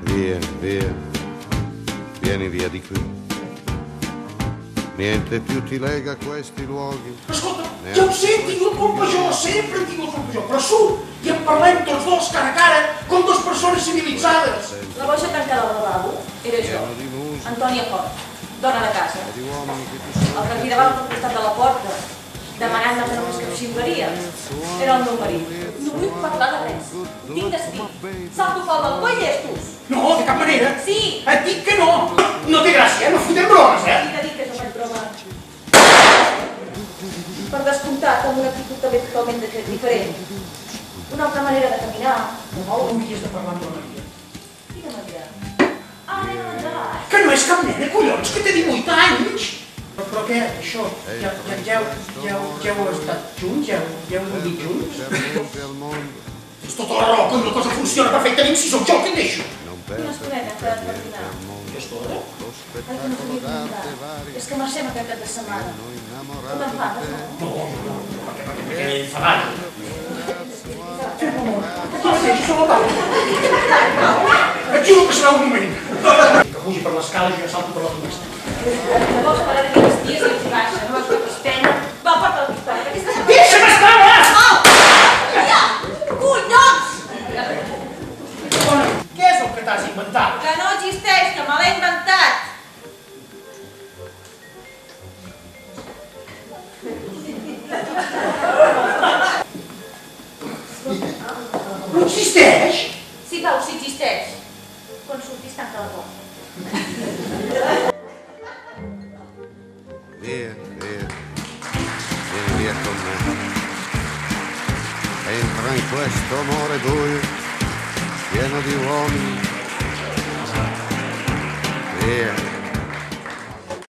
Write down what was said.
Via, via, vieni via di qui. Niente più ti lega a questi luoghi. Escolta, ja ho sé, tinc la culpa jo, sempre tinc la culpa jo, però surt i en parlem tots dos cara a cara com dues persones civilitzades. La boja tancada al lavabo era jo, Antònia Fort, dona de casa. El que cridava al costat de la porta, demanant-me que només que ximblaria, era el meu marit. No vull parlar de res. Tinc destí. Salto pel balcó i llestos. No, de cap manera. Sí. Et dic que no. No té gràcia, no fotem bromes, Sí que dic que jo faig broma. Per descomptat, amb una actitud també totalment diferent. Una altra manera de caminar. No hauries de parlar amb la Maria. Quina Maria? Ah, nena d'endavant. Que no és cap nena, collons, que té 18 anys. Però què, això, ja heu estat junts? Ja heu dormit junts? Tens tota la raó, que una cosa funciona perfectament si sóc jo el que et deixo. Una estoneta que per dinar. Què estona? Ai, que no t'havia comentat. És que marxem aquest cap de setmana. Tu t'enfades, no? No, perquè m'he enfadat. Deixa la taula. Et juro que serà un moment. Que pugi per l'escala i jo salto per la finestra. No vols parar de dir els dies i els baixa, no vols que t'espena. Va, porta la pistola. Deixa'm estar! Au! Ja! Collons! Què és el que t'has inventat? Que no existeix, que me l'he inventat. No existeix? Sí, Pau, sí existeix. Quan surtis, tanca la porta. Via, via, vieni via con me. Entra in questo amore buio, pieno di uomini. Via.